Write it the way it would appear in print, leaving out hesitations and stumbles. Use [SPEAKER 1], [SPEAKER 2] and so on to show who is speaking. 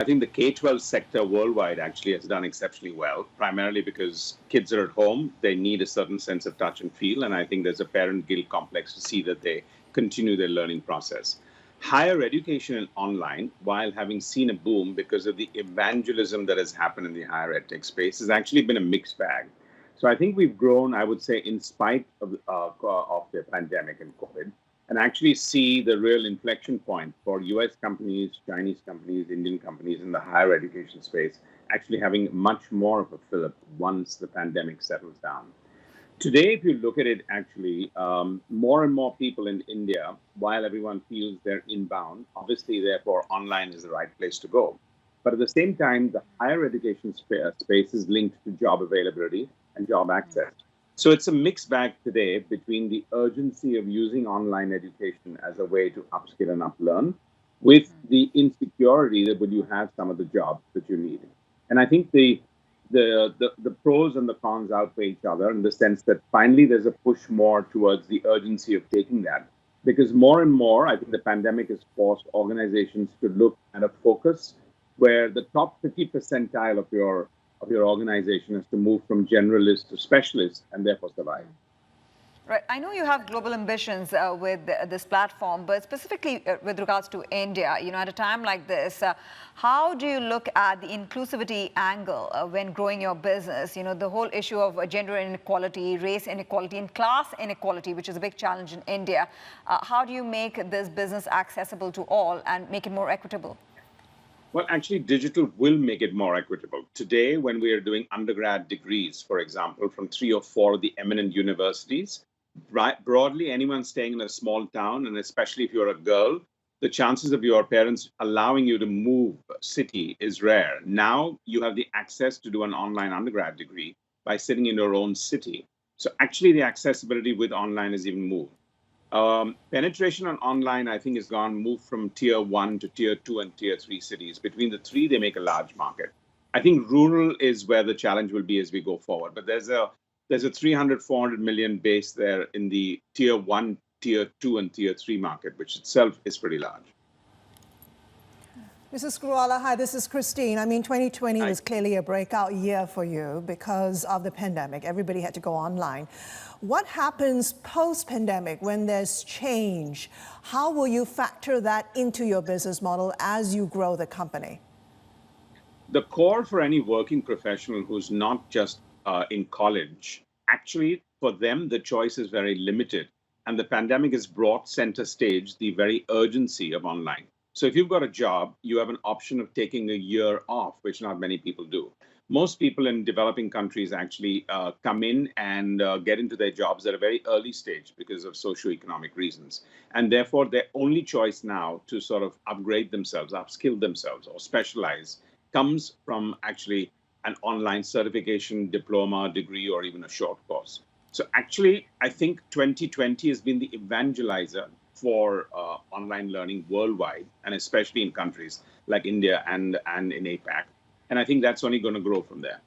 [SPEAKER 1] I think the K-12 sector worldwide actually has done exceptionally well, primarily because kids are at home. They need a certain sense of touch and feel. And I think there's a parent guilt complex to see that they continue their learning process. Higher education and online, while having seen a boom because of the evangelism that has happened in the higher ed tech space, has actually been a mixed bag. So I think we've grown, I would say, in spite of the pandemic and COVID, and actually see the real inflection point for US companies, Chinese companies, Indian companies in the higher education space actually having much more of a fillip once the pandemic settles down. Today, if you look at it, actually, more and more people in India, while everyone feels they're inbound, obviously, therefore, online is the right place to go. But at the same time, the higher education space is linked to job availability and job access. So it's a mixed bag today between the urgency of using online education as a way to upskill and uplearn with the insecurity that will you have some of the jobs that you need. And I think the pros and the cons outweigh each other in the sense that finally there's a push more towards the urgency of taking that. Because more and more, I think the pandemic has forced organizations to look at a focus where the top 50 percentile of your organization has to move from generalist to specialist and therefore survive.
[SPEAKER 2] Right. I know you have global ambitions with this platform, but specifically with regards to India, at a time like this, how do you look at the inclusivity angle when growing your business? The whole issue of gender inequality, race inequality, and class inequality, which is a big challenge in India. How do you make this business accessible to all and make it more equitable?
[SPEAKER 1] Well, actually, digital will make it more equitable. Today, when we are doing undergrad degrees, for example, from 3 or 4 of the eminent universities, broadly, anyone staying in a small town, and especially if you're a girl, the chances of your parents allowing you to move city is rare. Now you have the access to do an online undergrad degree by sitting in your own city. So actually, the accessibility with online has even moved. Penetration on online, I think, has moved from tier 1 to tier 2 and tier 3 cities. Between the three, they make a large market. I think rural is where the challenge will be as we go forward. But there's a 300, 400 million base there in the tier 1, tier 2, and tier 3 market, which itself is pretty large.
[SPEAKER 3] Mrs. Screwvala, hi, this is Christine. 2020 was clearly a breakout year for you because of the pandemic. Everybody had to go online. What happens post-pandemic when there's change? How will you factor that into your business model as you grow the company?
[SPEAKER 1] The core for any working professional who's not just in college, actually, for them, the choice is very limited. And the pandemic has brought center stage the very urgency of online. So if you've got a job, you have an option of taking a year off, which not many people do. Most people in developing countries actually come in and get into their jobs at a very early stage because of socioeconomic reasons. And therefore, their only choice now to sort of upgrade themselves, upskill themselves, or specialize comes from actually an online certification, diploma, degree, or even a short course. So actually, I think 2020 has been the evangelizer for online learning worldwide, and especially in countries like India and in APAC. And I think that's only going to grow from there.